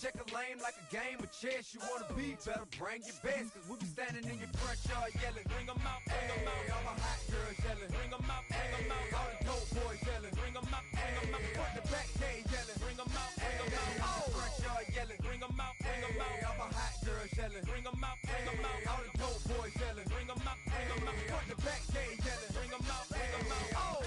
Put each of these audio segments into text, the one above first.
check a lane like a game of chess. You wanna be better, bring your best, cause we be standing in your front yard yelling. Bring 'em out, bring 'em out. All the hot girls yelling. Bring 'em out, bring 'em out. All the dope boys yelling. Bring 'em out, bring 'em out. Front the back gate yelling. Bring 'em out, bring 'em out. All the front yard yelling. Bring 'em out, bring 'em out. All the hot girls yelling. Bring 'em out, bring 'em out. All the dope boys yelling. Bring 'em out, bring 'em out. Front the back gate yelling. Bring 'em out, bring 'em out. Oh.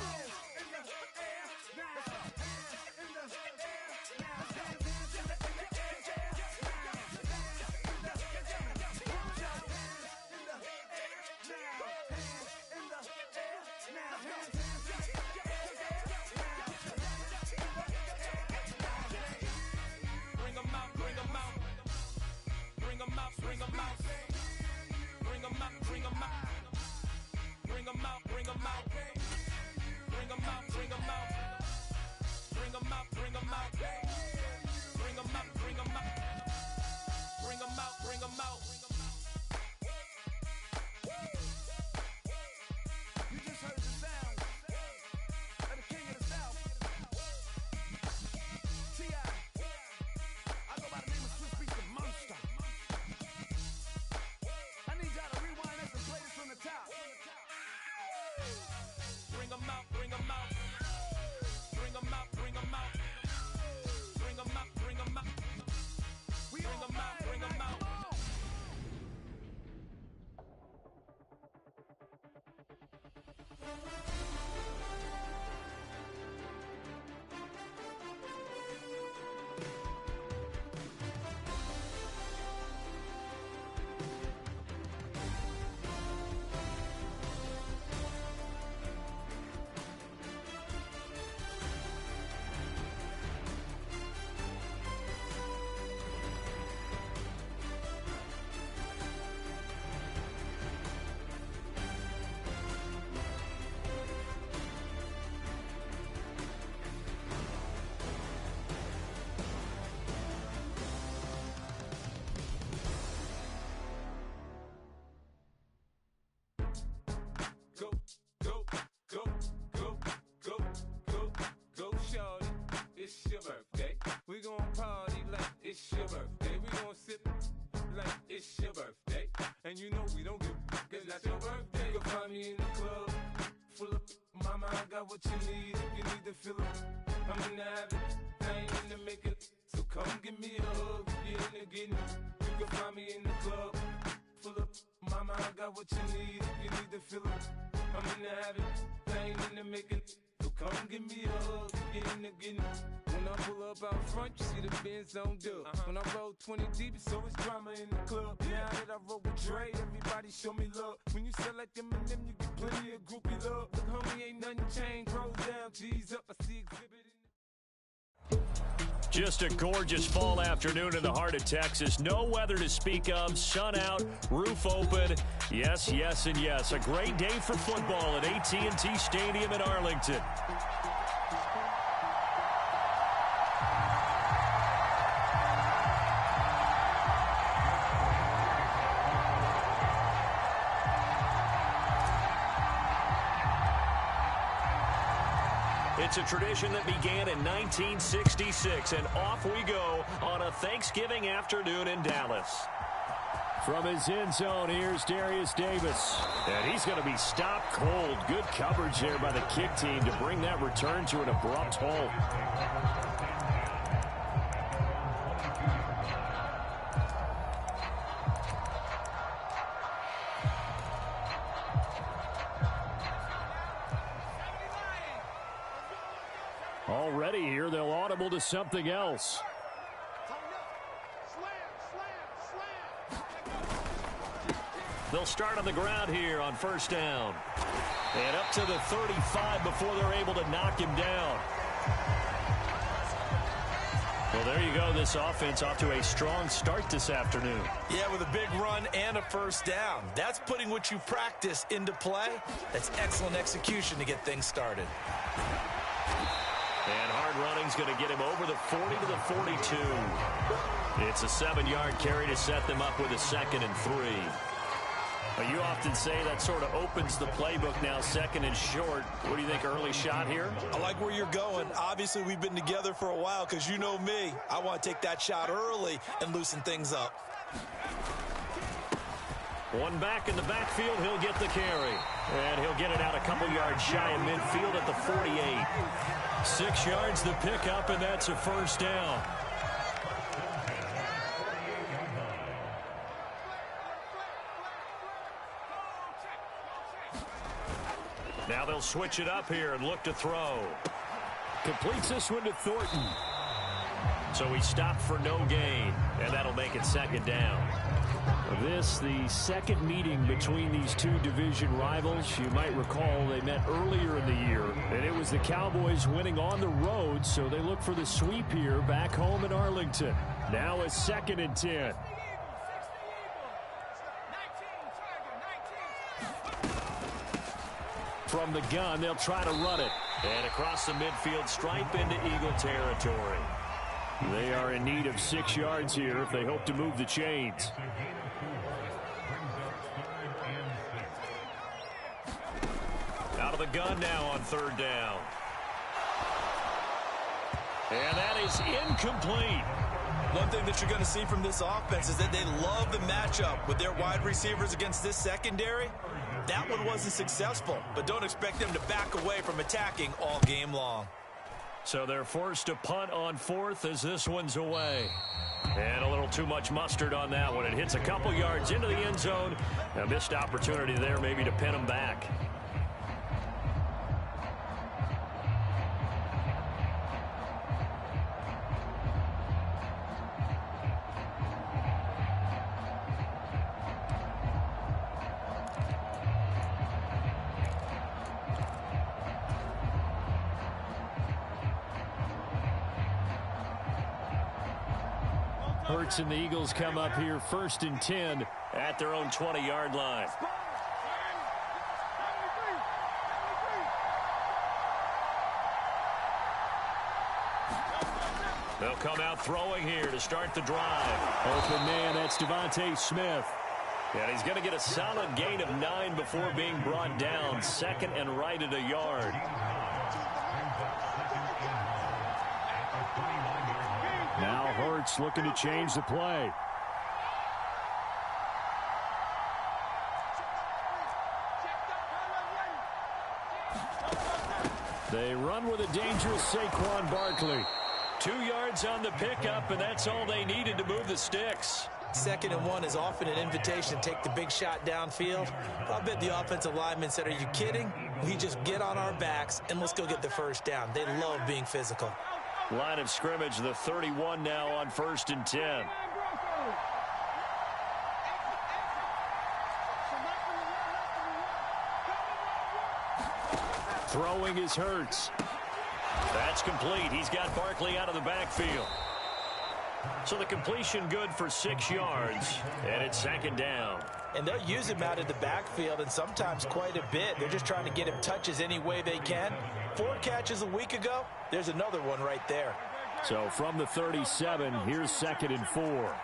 We gon' party like it's your birthday. We gon' sip like it's your birthday. And you know we don't give cause that's your birthday. You can find me in the club, full of mama, I got what you need. If you need to fill it, I'm in the habit, I ain't in the making. So come give me a hug, you're in the getting. You can find me in the club, full of mama, I got what you need. If you need to fill it, I'm in the habit, I ain't in the making. So come give me a hug, get in the getting. When I pull up out front, you see the Benz on dub. When I roll 20 deep, it's always drama in the club. Now that I roll with Dre, everybody show me love. When you sell like them and them, you get plenty of groupie love. Look, homie, ain't nothing changed. Roll down, G's up, I see exhibit in the... Just a gorgeous fall afternoon in the heart of Texas. No weather to speak of. Sun out, roof open. Yes, yes, and yes. A great day for football at AT&T Stadium in Arlington. It's a tradition that began in 1966, and off we go on a Thanksgiving afternoon in Dallas. From his end zone, here's Darius Davis. And he's going to be stopped cold. Good coverage there by the kick team to bring that return to an abrupt halt. Already here, they'll audible to something else. They'll start on the ground here on first down. And up to the 35 before they're able to knock him down. Well, there you go. This offense off to a strong start this afternoon. Yeah, with a big run and a first down. That's putting what you practice into play. That's excellent execution to get things started. And hard running's going to get him over the 40 to the 42. It's a 7-yard carry to set them up with a 2nd and 3. Well, you often say that sort of opens the playbook now, second and short. What do you think, early shot here? I like where you're going. Obviously, we've been together for a while because you know me. I want to take that shot early and loosen things up. One back in the backfield, he'll get the carry. And he'll get it out a couple yards shy of midfield at the 48. 6 yards the pickup, and that's a first down. Now they'll switch it up here and look to throw. Completes this one to Thornton. So he stopped for no gain, and that'll make it second down. This, the second meeting between these two division rivals. You might recall they met earlier in the year, and it was the Cowboys winning on the road, so they look for the sweep here back home in Arlington. Now a 2nd and 10. From the gun, they'll try to run it. And across the midfield stripe into Eagle territory. They are in need of 6 yards here if they hope to move the chains. Out of the gun now on 3rd down. And that is incomplete. One thing that you're going to see from this offense is that they love the matchup with their wide receivers against this secondary. That one wasn't successful, but don't expect them to back away from attacking all game long. So they're forced to punt on 4th as this one's away. And a little too much mustard on that one. It hits a couple yards into the end zone. A missed opportunity there maybe to pin them back. Hurts and the Eagles come up here 1st and 10 at their own 20-yard line. They'll come out throwing here to start the drive. Open man, that's Devontae Smith. And he's going to get a solid gain of 9 before being brought down. 2nd and right at a yard. Now Hurts looking to change the play. They run with a dangerous Saquon Barkley. 2 yards on the pickup, and that's all they needed to move the sticks. 2nd and 1 is often an invitation to take the big shot downfield. I bet the offensive lineman said, "Are you kidding? We just get on our backs and let's go get the first down." They love being physical. Line of scrimmage, the 31 now on 1st and 10. Throwing is Hurts. That's complete. He's got Barkley out of the backfield. So the completion good for 6 yards, and it's 2nd down. And they'll use him out of the backfield, and sometimes quite a bit. They're just trying to get him touches any way they can. 4 catches a week ago. There's another one right there. So from the 37, here's 2nd and 4.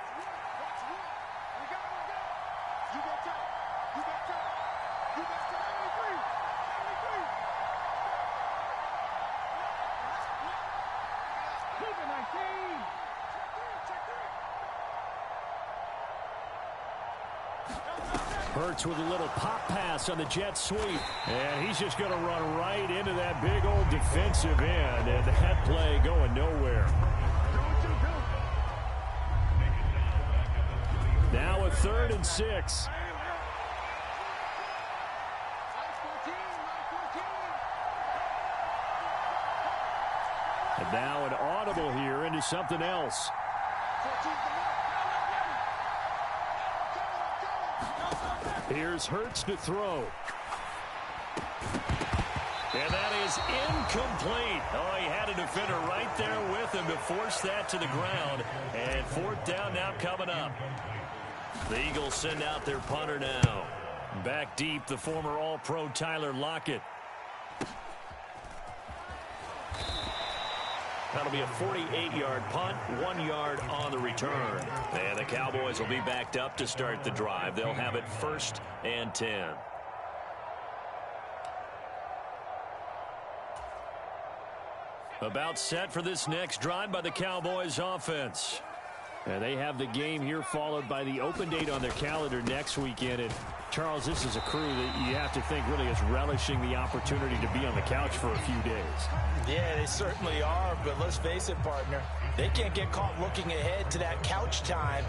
Hurts with a little pop pass on the jet sweep. And he's just going to run right into that big old defensive end. And that play going nowhere. Now a 3rd and 6. And now an audible here into something else. Here's Hurts to throw. And that is incomplete. Oh, he had a defender right there with him to force that to the ground. And 4th down now coming up. The Eagles send out their punter now. Back deep, the former All-Pro Tyler Lockett. That'll be a 48-yard punt, 1 yard on the return. And the Cowboys will be backed up to start the drive. They'll have it 1st and 10. About set for this next drive by the Cowboys offense. And they have the game here followed by the open date on their calendar next weekend. And Charles, this is a crew that you have to think really is relishing the opportunity to be on the couch for a few days. Yeah, they certainly are, but let's face it, partner. They can't get caught looking ahead to that couch time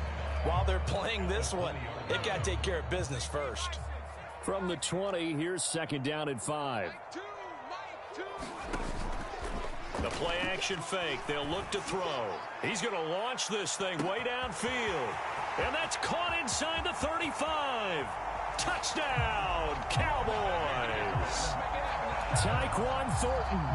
while they're playing this one. They've got to take care of business first. From the 20, here's 2nd down and 5. The play action fake. They'll look to throw. He's going to launch this thing way downfield. And that's caught inside the 35. Touchdown, Cowboys. Tyquan Thornton.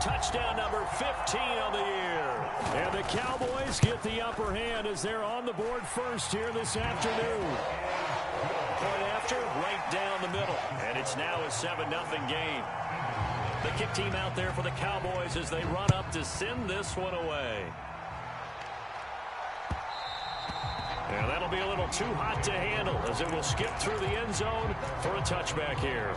Touchdown number 15 on the year. And the Cowboys get the upper hand as they're on the board first here this afternoon. Point after, right down the middle. And it's now a 7-0 game. The kick team out there for the Cowboys as they run up to send this one away. And that'll be a little too hot to handle as it will skip through the end zone for a touchback here.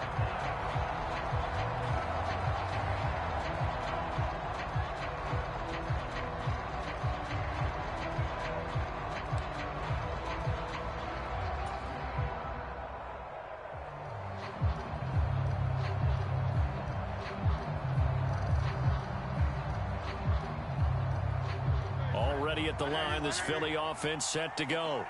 At the line, this Philly offense set to go.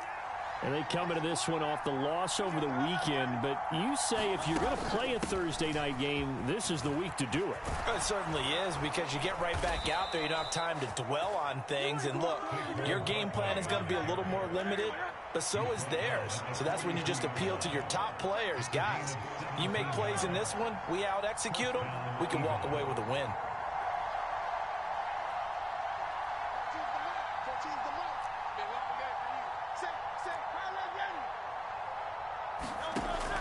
And they come into this one off the loss over the weekend, but you say if you're going to play a Thursday night game, this is the week to do it. It certainly is, because you get right back out there. You don't have time to dwell on things. And look, your game plan is going to be a little more limited, but so is theirs. So that's when you just appeal to your top players. Guys, you make plays in this one, we out-execute them, we can walk away with a win.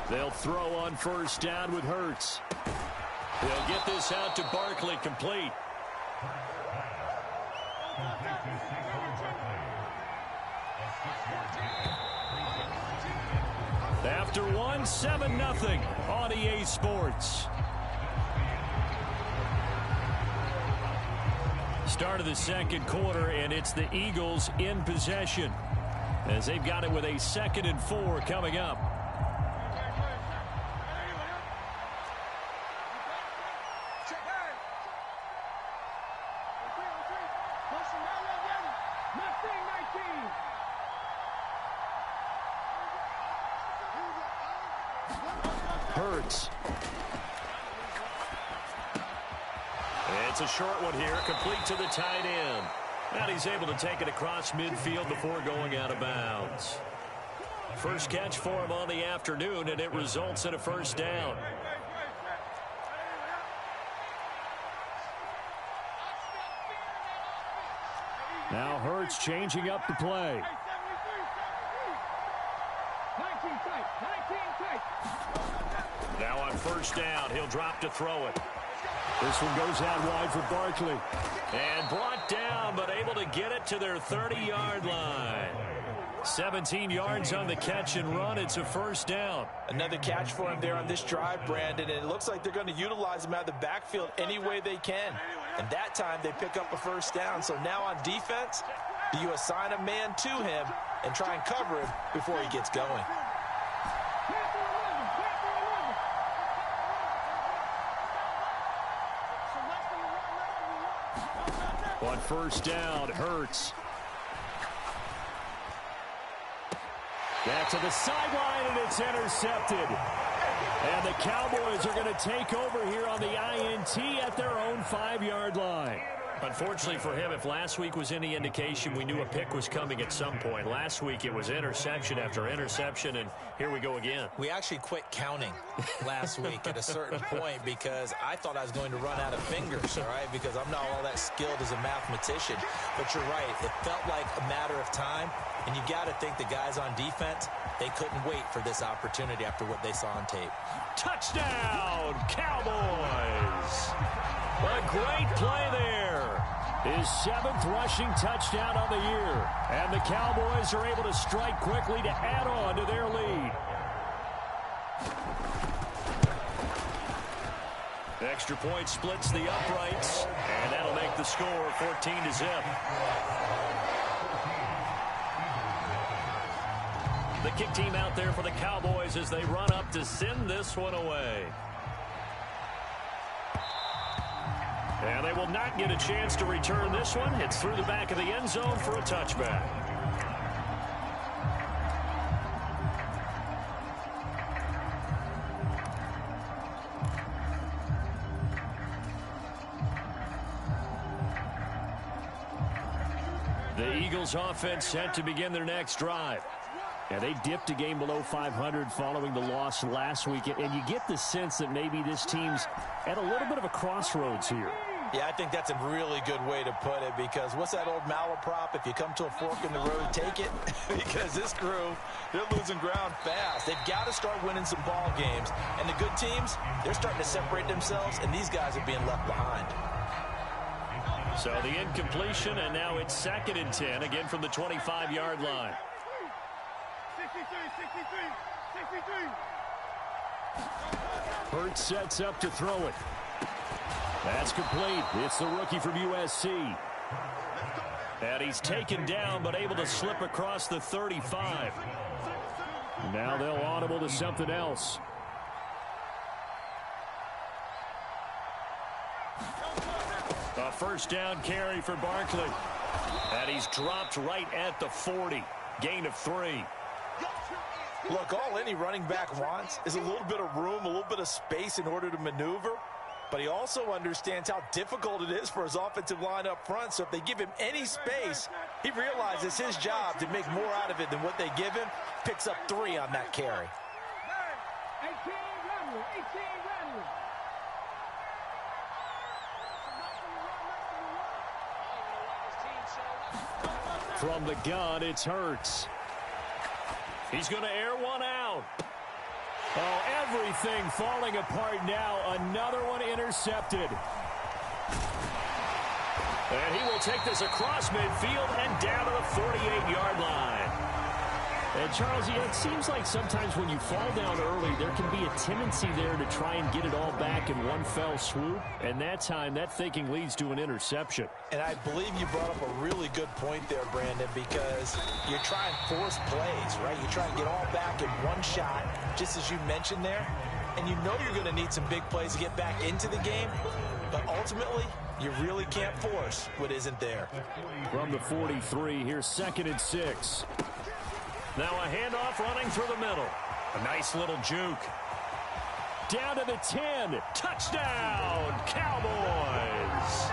They'll throw on 1st down with Hurts. They'll get this out to Barkley, complete. After 1, 7-0 on EA Sports. Start of the 2nd quarter, and it's the Eagles in possession as they've got it with a 2nd and 4 coming up. Hurts. It's a short one here, complete to the tight end. And he's able to take it across midfield before going out of bounds. First catch for him on the afternoon, and it results in a 1st down. Now Hurts changing up the play. Now on 1st down, he'll drop to throw it. This one goes out wide for Barkley. And brought down, but able to get it to their 30-yard line. 17 yards on the catch and run. It's a 1st down. Another catch for him there on this drive, Brandon. And it looks like they're going to utilize him out of the backfield any way they can. And that time they pick up a 1st down. So now on defense, do you assign a man to him and try and cover him before he gets going? On 1st down, Hurts. Back to the sideline, and it's intercepted. And the Cowboys are going to take over here on the INT at their own 5-yard line. Unfortunately for him, if last week was any indication, we knew a pick was coming at some point. Last week it was interception after interception, and here we go again. We actually quit counting last week at a certain point because I thought I was going to run out of fingers, all right, because I'm not all that skilled as a mathematician. But you're right, it felt like a matter of time, and you got to think the guys on defense, they couldn't wait for this opportunity after what they saw on tape. Touchdown, Cowboys! A great play there. His 7th rushing touchdown on the year. And the Cowboys are able to strike quickly to add on to their lead. The extra point splits the uprights, and that'll make the score 14-0. The kick team out there for the Cowboys as they run up to send this one away. And they will not get a chance to return this one. It's through the back of the end zone for a touchback. The Eagles offense set to begin their next drive. Yeah, they dipped a game below 500 following the loss last week, and you get the sense that maybe this team's at a little bit of a crossroads here. Yeah, I think that's a really good way to put it, because what's that old malaprop? If you come to a fork in the road, take it. Because this crew, they're losing ground fast. They've got to start winning some ball games. And the good teams, they're starting to separate themselves, and these guys are being left behind. So the incompletion, and now it's 2nd and 10, again from the 25-yard line. 63. Hurts sets up to throw it. That's complete. It's the rookie from USC. And he's taken down, but able to slip across the 35. Now they'll audible to something else. A first down carry for Barkley. And he's dropped right at the 40. Gain of 3. Look, all any running back wants is a little bit of room, a little bit of space in order to maneuver. But he also understands how difficult it is for his offensive line up front. So if they give him any space, he realizes his job to make more out of it than what they give him. Picks up 3 on that carry. From the gun, it's Hurts. He's going to air one out. Oh, everything falling apart now. Another one intercepted. And he will take this across midfield and down to the 48-yard line. And, Charles, it seems like sometimes when you fall down early, there can be a tendency there to try and get it all back in one fell swoop. And that time, that thinking leads to an interception. And I believe you brought up a really good point there, Brandon, because you're trying to force plays, right? You try and get all back in one shot, just as you mentioned there. And you know you're going to need some big plays to get back into the game. But ultimately, you really can't force what isn't there. From the 43, here's 2nd and 6. Now a handoff running through the middle. A nice little juke. Down to the 10. Touchdown, Cowboys.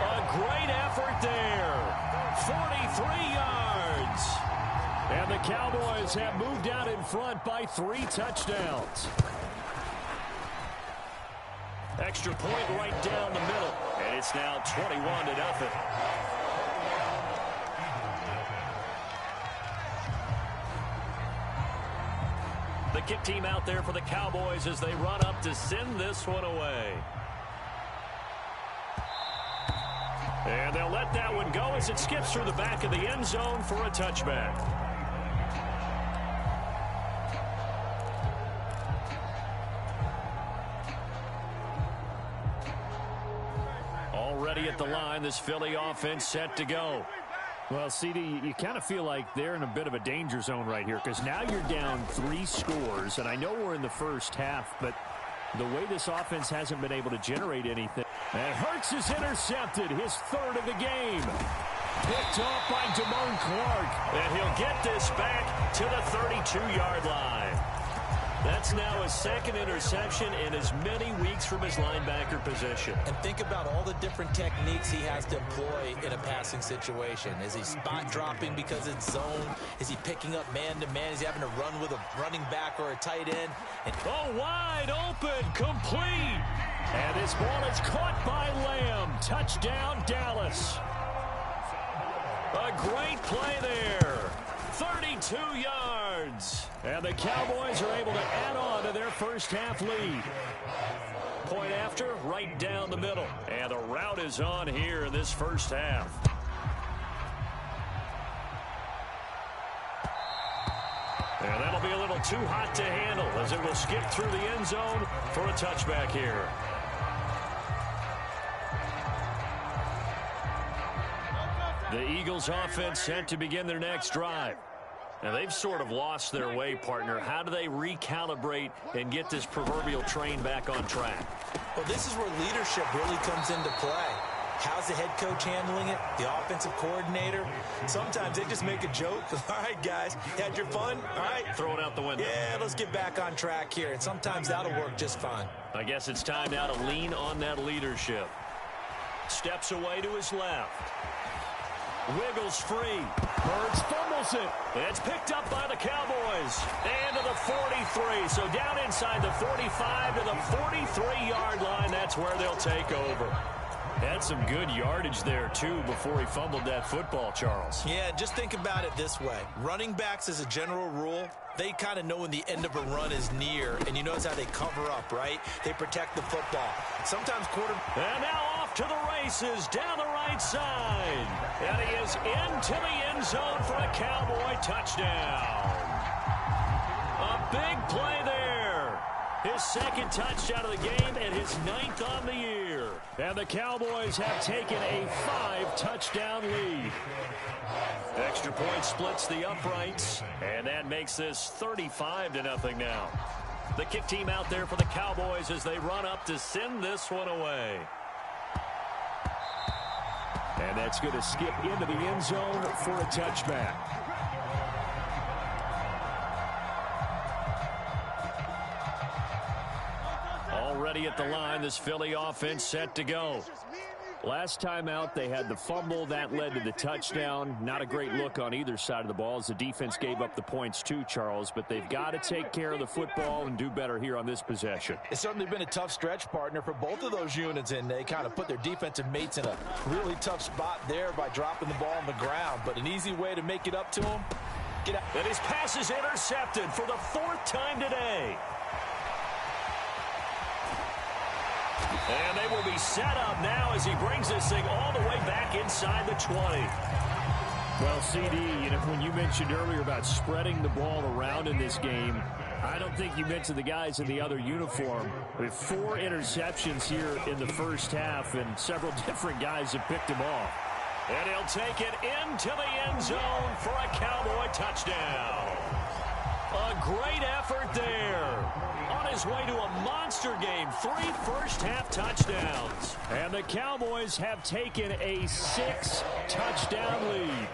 A great effort there. 43 yards. And the Cowboys have moved out in front by 3 touchdowns. Extra point right down the middle. And it's now 21-0. The kick team out there for the Cowboys as they run up to send this one away. And they'll let that one go as it skips through the back of the end zone for a touchback. Already at the line, this Philly offense set to go. Well, CD, you kind of feel like they're in a bit of a danger zone right here because now you're down 3 scores, and I know we're in the first half, but the way this offense hasn't been able to generate anything. And Hurts is intercepted, his 3rd of the game. Picked off by Damone Clark, and he'll get this back to the 32-yard line. That's now his 2nd interception in as many weeks from his linebacker position. And think about all the different techniques he has to employ in a passing situation. Is he spot dropping because it's zone? Is he picking up man-to-man? Is he having to run with a running back or a tight end? And wide open, complete. And this ball is caught by Lamb. Touchdown, Dallas. A great play there. 32 yards. And the Cowboys are able to add on to their first half lead. point after, right down the middle. And a rout is on here in this first half. And that'll be a little too hot to handle as it will skip through the end zone for a touchback here. The Eagles offense set to begin their next drive. Now, they've sort of lost their way, partner. How do they recalibrate and get this proverbial train back on track? Well, this is where leadership really comes into play. How's the head coach handling it? The offensive coordinator? Sometimes they just make a joke. All right, guys, had your fun? All right. Throw it out the window. Yeah, let's get back on track here. And sometimes that'll work just fine. I guess it's time now to lean on that leadership. Steps away to his left. Wiggles free. Birds fumbles it. It's picked up by the Cowboys. And to the 43. So down inside the 45 to the 43-yard line. That's where they'll take over. Had some good yardage there, too, before he fumbled that football, Charles. Yeah, just think about it this way. Running backs, as a general rule, they kind of know when the end of a run is near, and you notice how they cover up, right? They protect the football. Sometimes And now off to the races down the right side. And he is into the end zone for a Cowboy touchdown. A big play there. His second touchdown of the game and his 9th on the year. And the Cowboys have taken a 5-touchdown lead. Extra point splits the uprights, and that makes this 35-0 now. The kick team out there for the Cowboys as they run up to send this one away. And that's going to skip into the end zone for a touchback. Already at the line, this Philly offense set to go. Last time out, they had the fumble. That led to the touchdown. Not a great look on either side of the ball as the defense gave up the points too, Charles. But they've got to take care of the football and do better here on this possession. It's certainly been a tough stretch, partner, for both of those units, and they kind of put their defensive mates in a really tough spot there by dropping the ball on the ground. But an easy way to make it up to them. Get out. And his pass is intercepted for the 4th time today. And they will be set up now as he brings this thing all the way back inside the 20. Well, CD, when you mentioned earlier about spreading the ball around in this game, I don't think you mentioned the guys in the other uniform. With 4 interceptions here in the first half, and several different guys have picked him off. And he'll take it into the end zone for a Cowboy touchdown. A great effort there. On his way to a monster game, 3 first-half touchdowns. And the Cowboys have taken a 6-touchdown lead.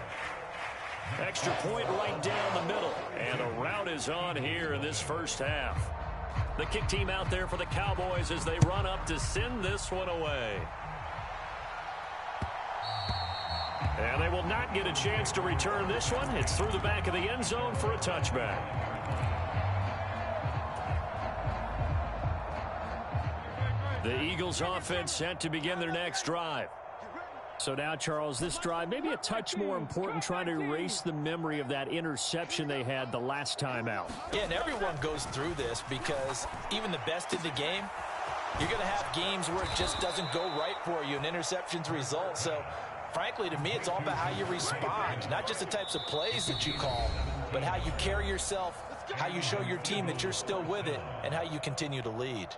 Extra point right down the middle. And a rout is on here in this first half. The kick team out there for the Cowboys as they run up to send this one away. And they will not get a chance to return this one. It's through the back of the end zone for a touchback. The Eagles offense set to begin their next drive. So now, Charles, this drive maybe a touch more important, trying to erase the memory of that interception they had the last time out. Yeah, and everyone goes through this because even the best in the game, you're going to have games where it just doesn't go right for you and interceptions result. So, frankly, to me, it's all about how you respond, not just the types of plays that you call, but how you carry yourself, how you show your team that you're still with it, and how you continue to lead.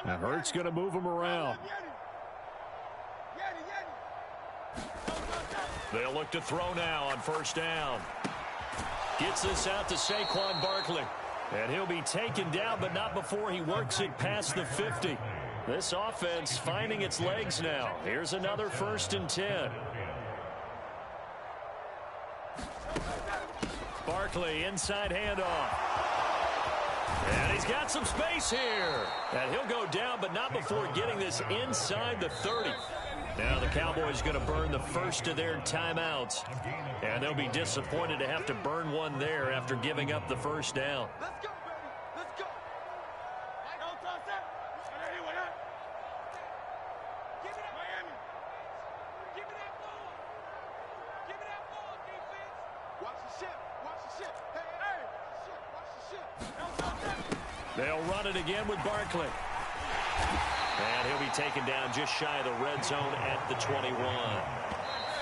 Now Hurts going to move him around. They'll look to throw now on first down. Gets this out to Saquon Barkley. And he'll be taken down, but not before he works it past the 50. This offense finding its legs now. Here's another 1st and 10. Barkley, inside handoff. And he's got some space here. And he'll go down, but not before getting this inside the 30. Now the Cowboys going to burn the first of their timeouts. And they'll be disappointed to have to burn one there after giving up the first down. Let's go, baby. Let's go. Don't toss that. Give it up, Miami. Give me that ball. Give me that ball, defense. Watch the ship. Watch the ship. Hey. They'll run it again with Barkley. And he'll be taken down just shy of the red zone at the 21.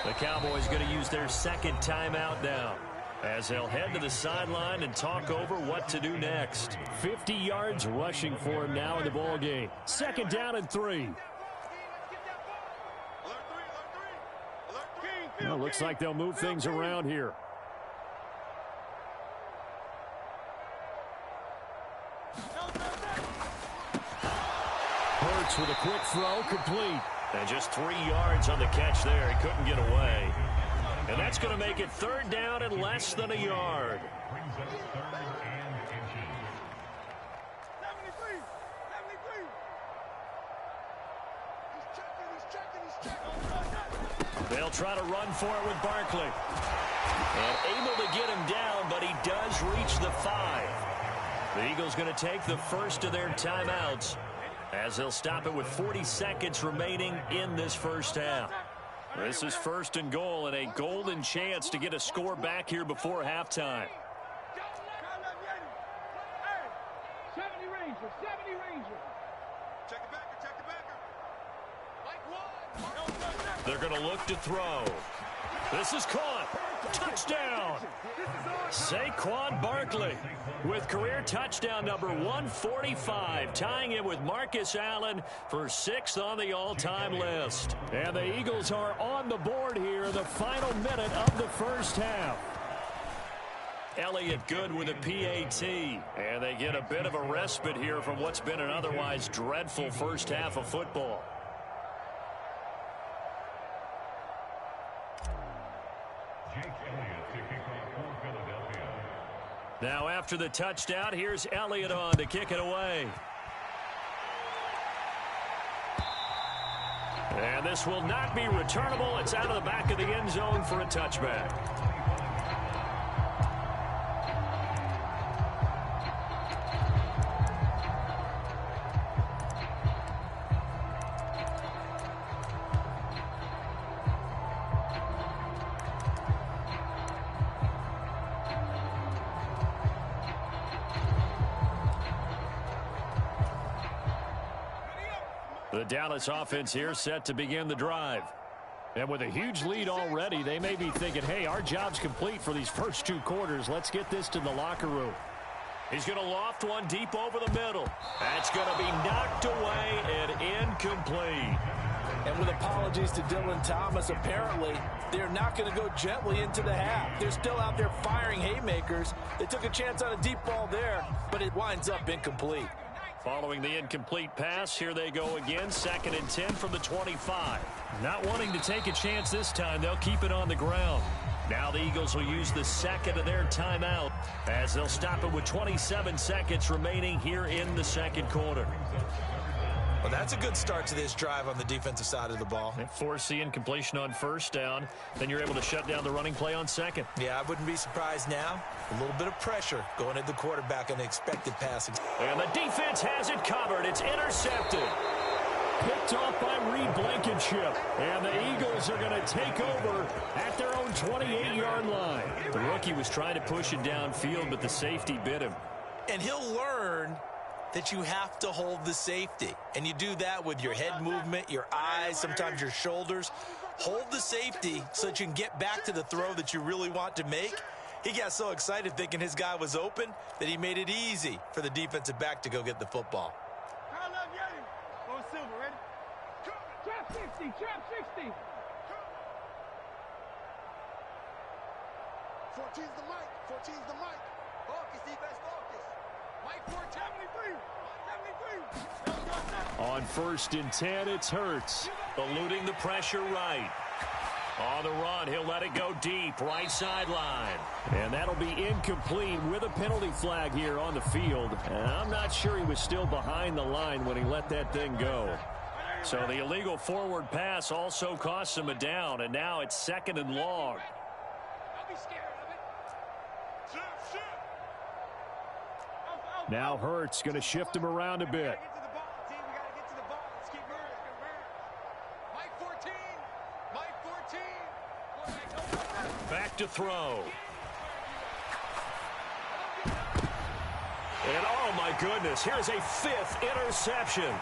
The Cowboys going to use their second timeout now, as they'll head to the sideline and talk over what to do next. 50 yards rushing for him now in the ball game. Second down and 3. Well, looks like they'll move things around here. Hurts with a quick throw, complete. And just 3 yards on the catch there. He couldn't get away. And that's going to make it third down and less than a yard. They'll try to run for it with Barkley. And able to get him down, but he does reach the 5. The Eagles going to take the first of their timeouts, as they'll stop it with 40 seconds remaining in this first half. This is first and goal, and a golden chance to get a score back here before halftime. 70 Ranger, 70 Ranger. Check the backer, check the backer. Like one. They're going to look to throw. This is caught. Touchdown. Saquon Barkley with career touchdown number 145, tying it with Marcus Allen for 6th on the all-time list. And the Eagles are on the board here in the final minute of the first half. Elliott good with a PAT, and they get a bit of a respite here from what's been an otherwise dreadful first half of football. Now after the touchdown, here's Elliott on to kick it away. And this will not be returnable. It's out of the back of the end zone for a touchback. The Dallas offense here set to begin the drive. And with a huge lead already, they may be thinking, hey, our job's complete for these first 2 quarters. Let's get this to the locker room. He's going to loft one deep over the middle. That's going to be knocked away and incomplete. And with apologies to Dylan Thomas, apparently they're not going to go gently into the half. They're still out there firing haymakers. They took a chance on a deep ball there, but it winds up incomplete. Following the incomplete pass, here they go again. 2nd and 10 from the 25. Not wanting to take a chance this time, they'll keep it on the ground. Now the Eagles will use the second of their timeout, as they'll stop it with 27 seconds remaining here in the second quarter. Well, that's a good start to this drive on the defensive side of the ball. They force the incompletion on first down. Then you're able to shut down the running play on second. Yeah, I wouldn't be surprised now. A little bit of pressure going at the quarterback on the expected passing. And the defense has it covered. It's intercepted. Picked off by Reed Blankenship. And the Eagles are going to take over at their own 28-yard line. The rookie was trying to push it downfield, but the safety bit him. And he'll learn that you have to hold the safety. And you do that with your head movement, your eyes, sometimes your shoulders. Hold the safety so that you can get back to the throw that you really want to make. He got so excited thinking his guy was open that he made it easy for the defensive back to go get the football. Go Silver, ready? Trap 60, trap 60. 14's the mic, 14's the mic. Focus, defense, focus. Mike 4, 73. 73. On 1st and 10, it's Hurts. Eluding the pressure right. On the run, he'll let it go deep, right sideline. And that'll be incomplete with a penalty flag here on the field. And I'm not sure he was still behind the line when he let that thing go. So the illegal forward pass also costs him a down, and now it's 2nd and long. Don't be scared of it. Now Hurts going to shift him around a bit. Back to throw. And oh my goodness, here's a 5th interception.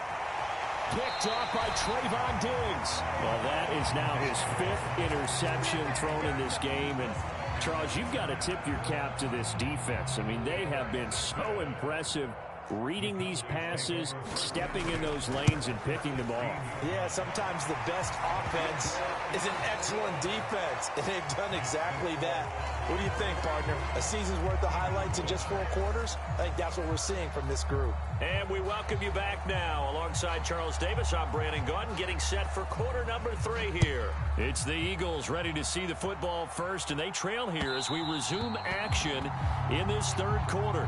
Picked off by Trayvon Diggs. Well, that is now his 5th interception thrown in this game. And Charles, you've got to tip your cap to this defense. I mean, they have been so impressive reading these passes, stepping in those lanes, and picking them off. Yeah, sometimes the best offense is an excellent defense, and they've done exactly that. What do you think, partner? A season's worth of highlights in just 4 quarters? I think that's what we're seeing from this group. And we welcome you back now. Alongside Charles Davis, I'm Brandon Gaudin, getting set for quarter number 3 here. It's the Eagles ready to see the football first, and they trail here as we resume action in this 3rd quarter.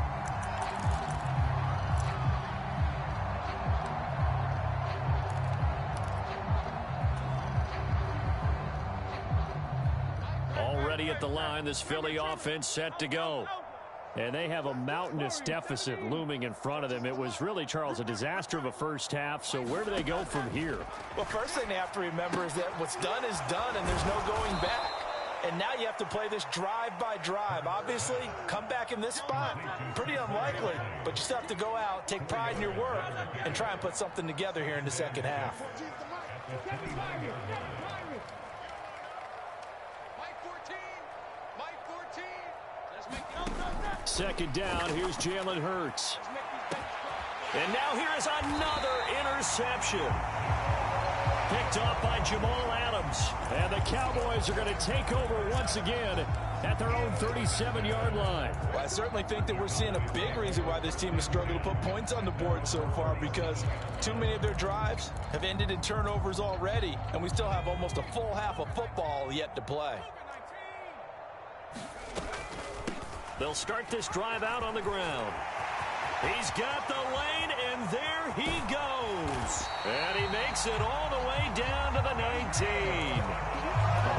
Already at the line, this Philly offense set to go. And they have a mountainous deficit looming in front of them. It was really, Charles, a disaster of a first half. So where do they go from here? Well, first thing they have to remember is that what's done is done, and there's no going back. And now you have to play this drive by drive. Obviously, come back in this spot, pretty unlikely. But you still have to go out, take pride in your work, and try and put something together here in the second half. Second down, here's Jalen Hurts. And now here is another interception. Picked off by Jamal Adams. And the Cowboys are going to take over once again at their own 37-yard line. Well, I certainly think that we're seeing a big reason why this team has struggled to put points on the board so far, because too many of their drives have ended in turnovers already, and we still have almost a full half of football yet to play. They'll start this drive out on the ground. He's got the lane, and there he goes. And he makes it all the way down to the 19.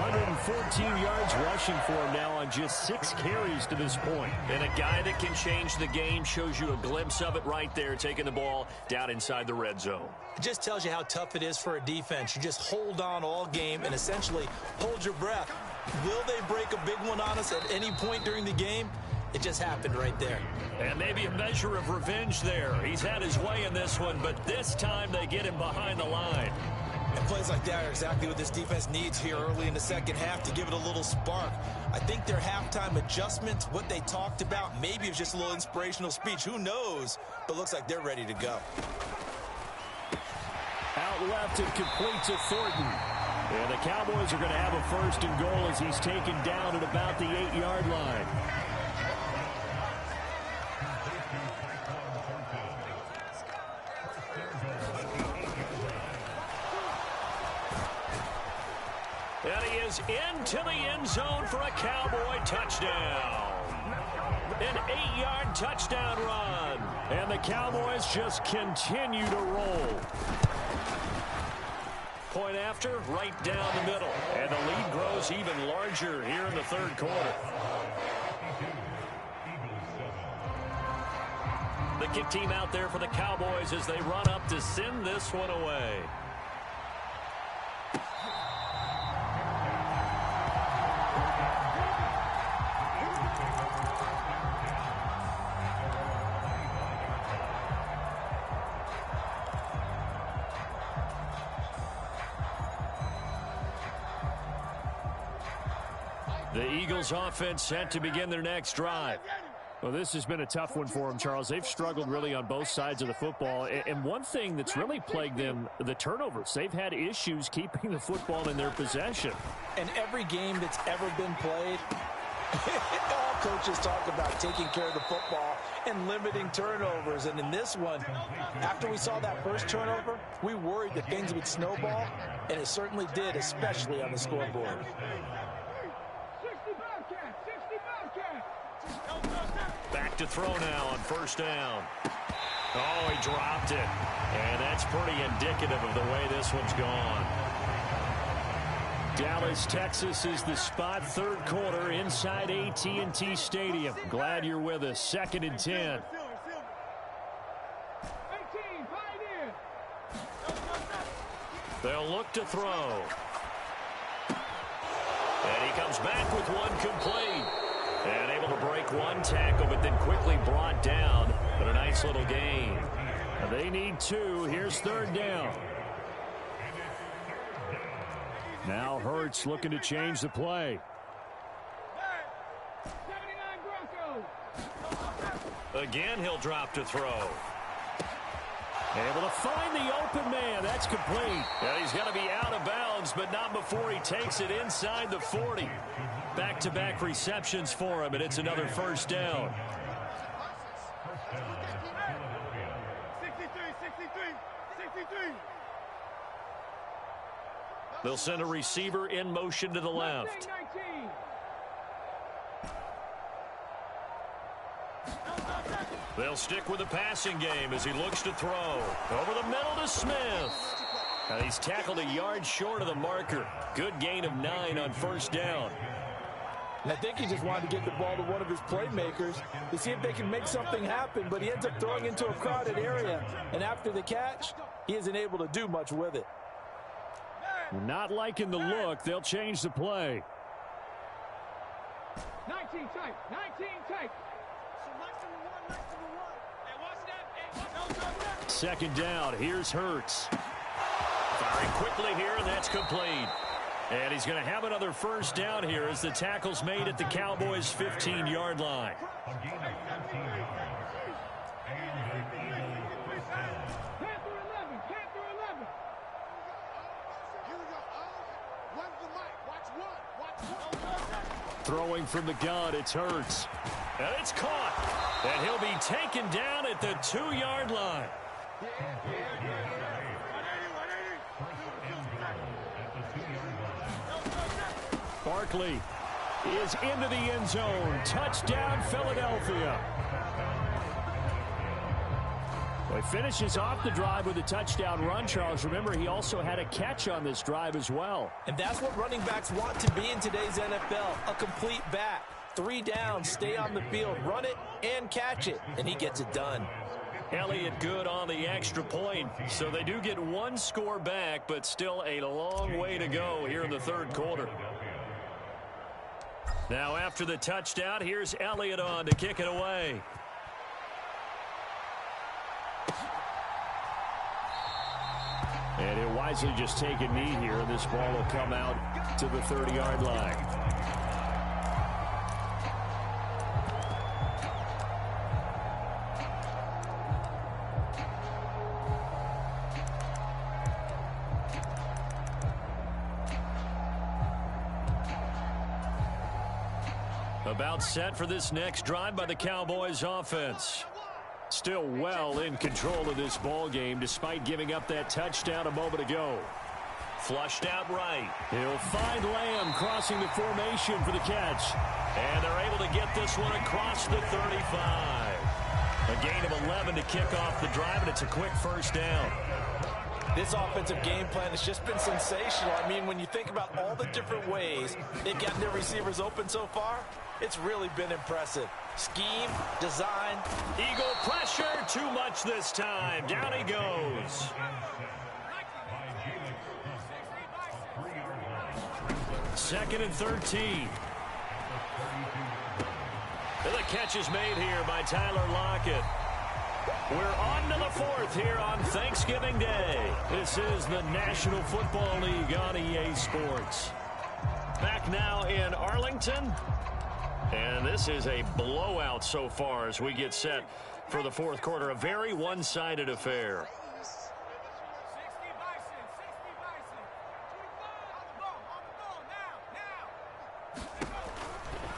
114 yards rushing for him now on just 6 carries to this point. And a guy that can change the game, shows you a glimpse of it right there, taking the ball down inside the red zone. It just tells you how tough it is for a defense. You just hold on all game and essentially hold your breath. Will they break a big one on us at any point during the game? It just happened right there. And maybe a measure of revenge there. He's had his way in this one, but this time they get him behind the line. And plays like that are exactly what this defense needs here early in the second half to give it a little spark. I think their halftime adjustments, what they talked about, maybe it was just a little inspirational speech. Who knows? But looks like they're ready to go. Out left and complete to Thornton. And the Cowboys are going to have a 1st and goal as he's taken down at about the 8-yard line. And he is into the end zone for a Cowboy touchdown. An 8-yard touchdown run. And the Cowboys just continue to roll. Point after, right down the middle. And the lead grows even larger here in the 3rd quarter. The kick team out there for the Cowboys as they run up to send this one away. The Eagles offense set to begin their next drive. Well, this has been a tough one for them, Charles. They've struggled really on both sides of the football. And one thing that's really plagued them, the turnovers. They've had issues keeping the football in their possession. And every game that's ever been played, all coaches talk about taking care of the football and limiting turnovers. And in this one, after we saw that first turnover, we worried that things would snowball, and it certainly did, especially on the scoreboard. Back to throw now on 1st down. Oh, he dropped it. And that's pretty indicative of the way this one's gone. Dallas, Texas is the spot, 3rd quarter inside AT&T Stadium. Glad you're with us. 2nd and 10. They'll look to throw. And he comes back with one complete. And able to break one tackle, but then quickly brought down But a nice little gain. They need 2. Here's 3rd down. Now Hurts looking to change the play. Again, he'll drop to throw. Able to find the open man. That's complete. Yeah, he's going to be out of bounds, but not before he takes it inside the 40. Back-to-back receptions for him, and it's another 1st down. 63. They'll send a receiver in motion to the left. 19. They'll stick with the passing game as he looks to throw. Over the middle to Smith. Now he's tackled a yard short of the marker. Good gain of 9 on 1st down. And I think he just wanted to get the ball to one of his playmakers to see if they can make something happen, but he ends up throwing into a crowded area. And after the catch, he isn't able to do much with it. Not liking the look. They'll change the play. 19 tight. 19 tight. 2nd down. Here's Hurts. Firing quickly here, and that's complete. And he's going to have another 1st down here as the tackle's made at the Cowboys' 15-yard line. Throwing from the gun, it's Hurts. And it's caught. And he'll be taken down at the 2-yard line. Barkley is into the end zone. Touchdown, Philadelphia. Well, he finishes off the drive with a touchdown run, Charles. Remember, he also had a catch on this drive as well. And that's what running backs want to be in today's NFL, a complete back. 3 downs, stay on the field, run it, and catch it. And he gets it done. Elliott good on the extra point. So they do get 1 score back, but still a long way to go here in the 3rd quarter. Now after the touchdown, here's Elliott on to kick it away. And he'll wisely just take a knee here, and this ball will come out to the 30-yard line. About set for this next drive by the Cowboys offense. Still well in control of this ball game despite giving up that touchdown a moment ago. Flushed out right. He'll find Lamb crossing the formation for the catch. And they're able to get this one across the 35. A gain of 11 to kick off the drive, and it's a quick 1st down. This offensive game plan has just been sensational. I mean, when you think about all the different ways they've gotten their receivers open so far, it's really been impressive. Scheme, design. Eagle pressure, too much this time. Down he goes. Second and 13. And the catch is made here by Tyler Lockett. We're on to the 4th here on Thanksgiving Day. This is the National Football League on EA Sports. Back now in Arlington. And this is a blowout so far as we get set for the 4th quarter. A very one-sided affair.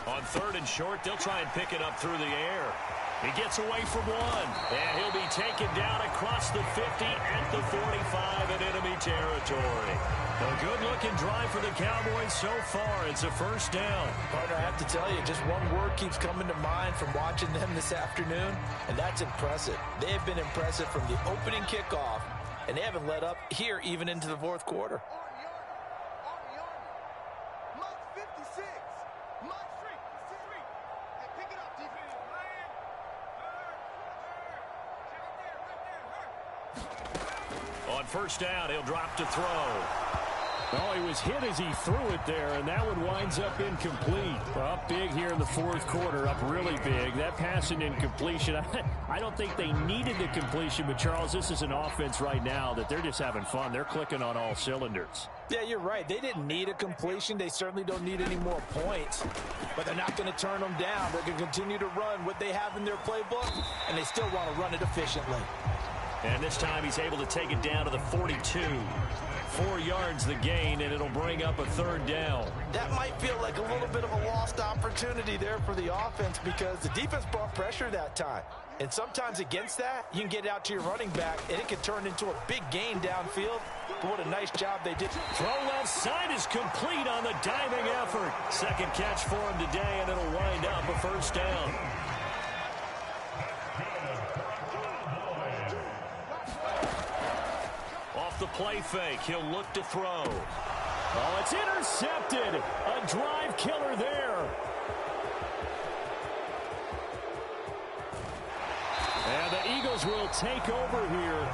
On 3rd and short, they'll try and pick it up through the air. He gets away from one, and he'll be taken down across the 50 at the 45 in enemy territory. A good-looking drive for the Cowboys so far. It's a 1st down. Partner, I have to tell you, just one word keeps coming to mind from watching them this afternoon, and that's impressive. They have been impressive from the opening kickoff, and they haven't let up here even into the 4th quarter. On 1st down, he'll drop to throw. Oh, he was hit as he threw it there, and that one winds up incomplete. Up big here in the fourth quarter, up really big. That pass and incompletion, I don't think they needed the completion, but Charles, this is an offense right now that they're just having fun. They're clicking on all cylinders. Yeah, you're right. They didn't need a completion. They certainly don't need any more points, but they're not going to turn them down. They're going to continue to run what they have in their playbook, and they still want to run it efficiently. And this time he's able to take it down to the 42. 4 yards the gain, and it'll bring up a third down. That might feel like a little bit of a lost opportunity there for the offense because the defense brought pressure that time. And sometimes against that, you can get out to your running back, and it can turn into a big gain downfield. But what a nice job they did. Throw left side is complete on the diving effort. Second catch for him today, and it'll wind up a first down. Off the play fake, he'll look to throw. Oh, it's intercepted. A drive killer there. And the Eagles will take over here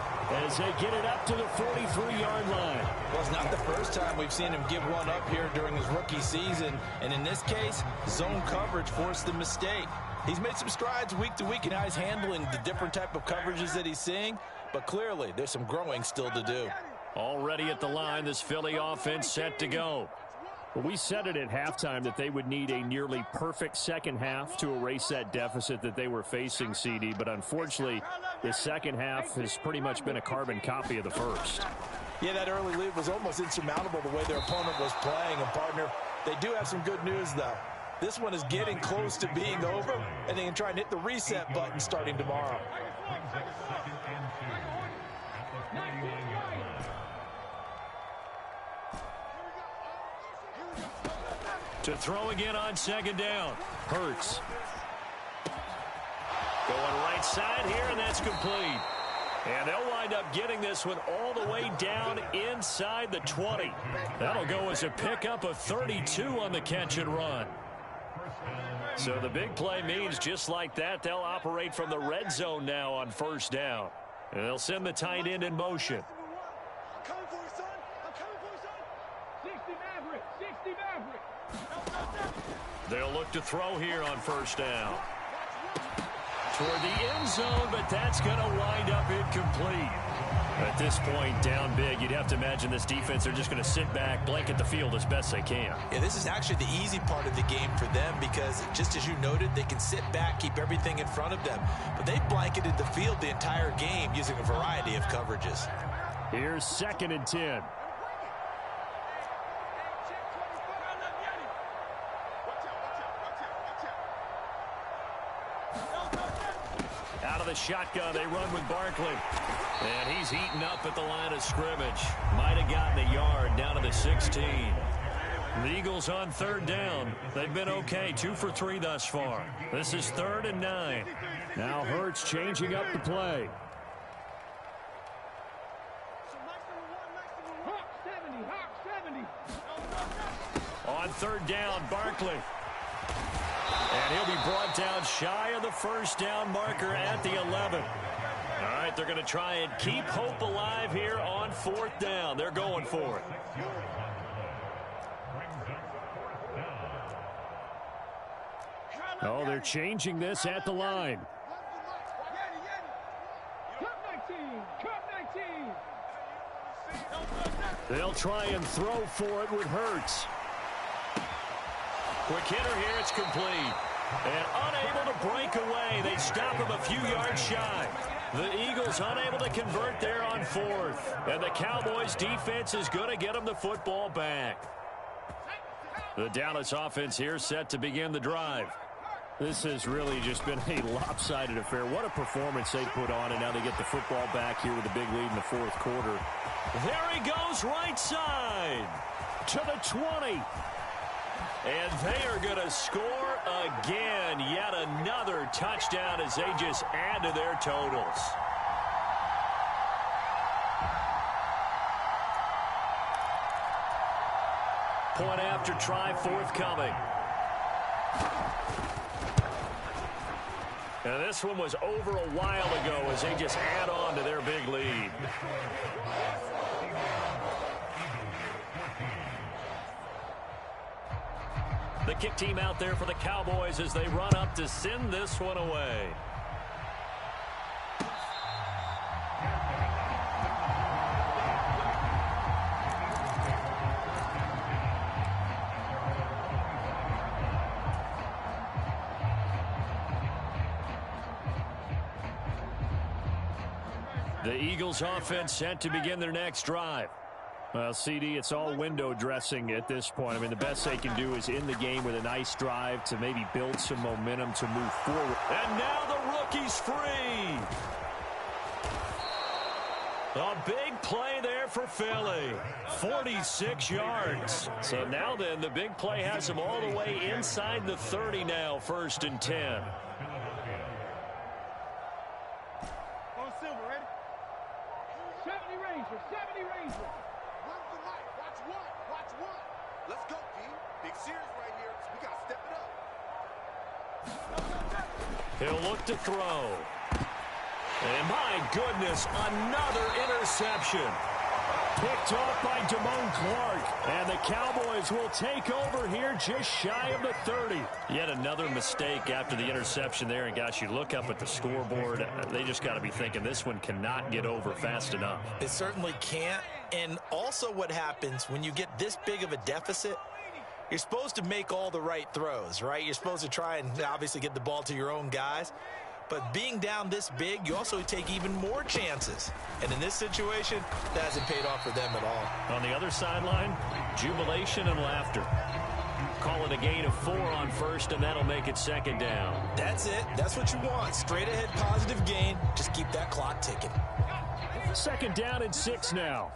as they get it up to the 43-yard line. Well, it's not the first time we've seen him give one up here during his rookie season. And in this case, zone coverage forced the mistake. He's made some strides week to week in how he's handling the different type of coverages that he's seeing. But clearly, there's some growing still to do. Already at the line, this Philly offense set to go. Well, we said it at halftime that they would need a nearly perfect second half to erase that deficit that they were facing, CD. But unfortunately, the second half has pretty much been a carbon copy of the first. Yeah, that early lead was almost insurmountable the way their opponent was playing. And, partner, they do have some good news, though. This one is getting close to being over, and they can try and hit the reset button starting tomorrow. To throw again on second down. Hurts. Going right side here, and that's complete. And they'll wind up getting this one all the way down inside the 20. That'll go as a pickup of 32 on the catch and run. So the big play means just like that, they'll operate from the red zone now on first down. And they'll send the tight end in motion. I'm coming for you, son. I'm coming for you, son. 60 Maverick. 60 Maverick. They'll look to throw here on first down. Toward the end zone, but that's going to wind up incomplete. At this point, down big, you'd have to imagine this defense are just going to sit back, blanket the field as best they can. Yeah, this is actually the easy part of the game for them because, just as you noted, they can sit back, keep everything in front of them. But they blanketed the field the entire game using a variety of coverages. Here's 2nd and 10. Out of the shotgun, they run with Barkley. And he's eaten up at the line of scrimmage. Might have gotten a yard down to the 16. The Eagles on third down. They've been okay, 2 for 3 thus far. This is 3rd and 9. Now Hurts changing up the play. On third down, Barkley. And he'll be brought down shy of the first down marker at the 11. All right, they're going to try and keep hope alive here on 4th down. They're going for it. Oh, they're changing this at the line. They'll try and throw for it with Hurts. Quick hitter here, it's complete. And unable to break away. They stop him a few yards shy. The Eagles unable to convert there on 4th. And the Cowboys defense is going to get them the football back. The Dallas offense here set to begin the drive. This has really just been a lopsided affair. What a performance they put on, and now they get the football back here with a big lead in the 4th quarter. There he goes, right side to the 20. And they are going to score again. Yet another touchdown as they just add to their totals. Point after try forthcoming. And this one was over a while ago as they just add on to their big lead. The kick team out there for the Cowboys as they run up to send this one away. The Eagles offense set to begin their next drive. Well, CD, it's all window dressing at this point. I mean, the best they can do is in the game with a nice drive to maybe build some momentum to move forward. And now the rookie's free. A big play there for Philly. 46 yards. So now then, the big play has him all the way inside the 30 now, 1st and 10. On Silver, ready? 70 Ranger, 70 Ranger. Run for life. Watch one. Watch one. Let's go, D. Big series right here. We got to step it up. He'll look to throw. And my goodness, another interception. Picked off by Damone Clark. And the Cowboys will take over here just shy of the 30. Yet another mistake after the interception there. And gosh, you look up at the scoreboard, they just got to be thinking this one cannot get over fast enough. It certainly can't. And also what happens when you get this big of a deficit, you're supposed to make all the right throws, right? You're supposed to try and obviously get the ball to your own guys. But being down this big, you also take even more chances. And in this situation, that hasn't paid off for them at all. On the other sideline, jubilation and laughter. Call it a gain of 4 on 1st, and that'll make it 2nd down. That's it. That's what you want. Straight ahead positive gain. Just keep that clock ticking. 2nd down and 6 now.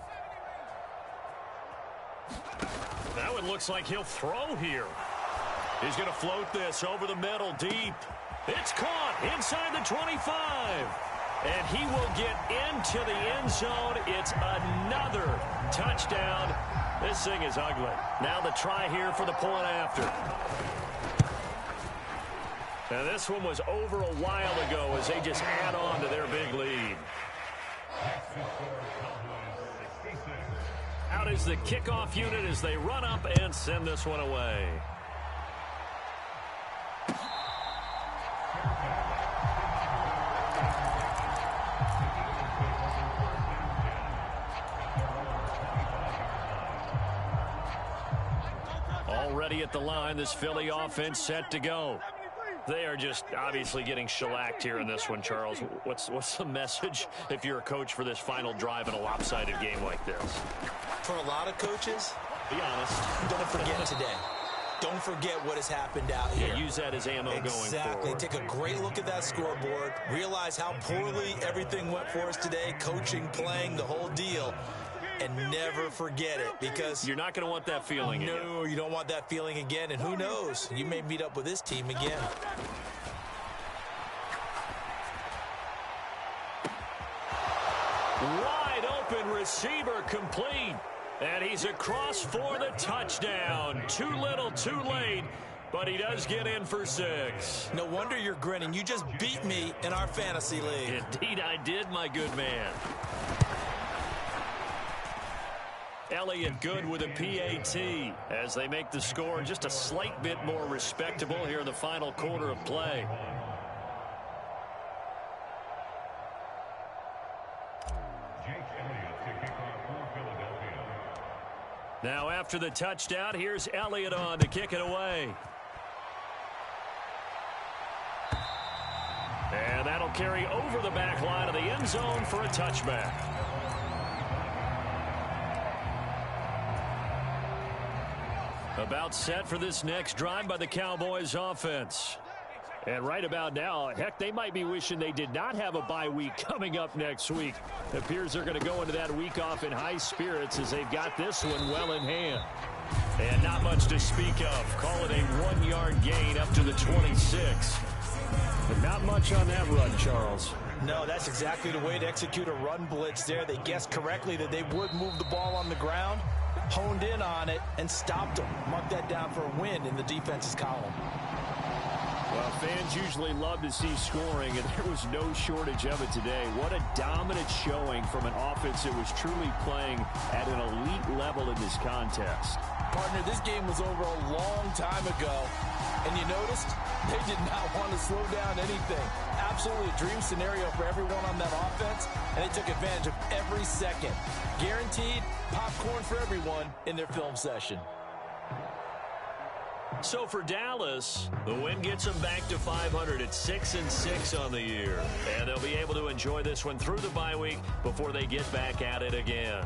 Now it looks like he'll throw here. He's going to float this over the middle deep. It's caught inside the 25. And he will get into the end zone. It's another touchdown. This thing is ugly. Now the try here for the point after. And this one was over a while ago as they just add on to their big lead. Out is the kickoff unit as they run up and send this one away. Already at the line, this Philly offense set to go. They are just obviously getting shellacked here in this one, Charles. What's the message if you're a coach for this final drive in a lopsided game like this? For a lot of coaches, be honest, don't forget today. Don't forget what has happened out here. Yeah, use that as ammo going forward. Exactly. Take a great look at that scoreboard. Realize how poorly everything went for us today. Coaching, playing, the whole deal. And never forget it, because you're not going to want that feeling again. No, you don't want that feeling again. And who knows? You may meet up with this team again. Wide open receiver complete. And he's across for the touchdown. Too little, too late. But he does get in for 6. No wonder you're grinning. You just beat me in our fantasy league. Indeed I did, my good man. Elliott good with a PAT as they make the score just a slight bit more respectable here in the final quarter of play. Now after the touchdown, here's Elliott on to kick it away. And that'll carry over the back line of the end zone for a touchback. About set for this next drive by the Cowboys offense. And right about now, heck, they might be wishing they did not have a bye week coming up next week. It appears they're going to go into that week off in high spirits as they've got this one well in hand. And not much to speak of. Call it a 1-yard gain up to the 26. But not much on that run, Charles. No, that's exactly the way to execute a run blitz there. They guessed correctly that they would move the ball on the ground, honed in on it, and stopped them. Mark that down for a win in the defense's column. Well, fans usually love to see scoring, and there was no shortage of it today. What a dominant showing from an offense that was truly playing at an elite level in this contest. Partner, this game was over a long time ago. And you noticed they did not want to slow down anything. Absolutely a dream scenario for everyone on that offense, and they took advantage of every second. Guaranteed popcorn for everyone in their film session. So for Dallas, the win gets them back to 500 at 6-6 on the year. And they'll be able to enjoy this one through the bye week before they get back at it again.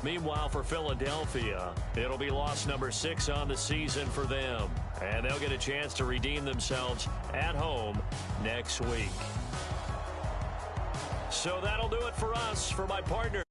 Meanwhile, for Philadelphia, it'll be loss number 6 on the season for them. And they'll get a chance to redeem themselves at home next week. So that'll do it for us. For my partner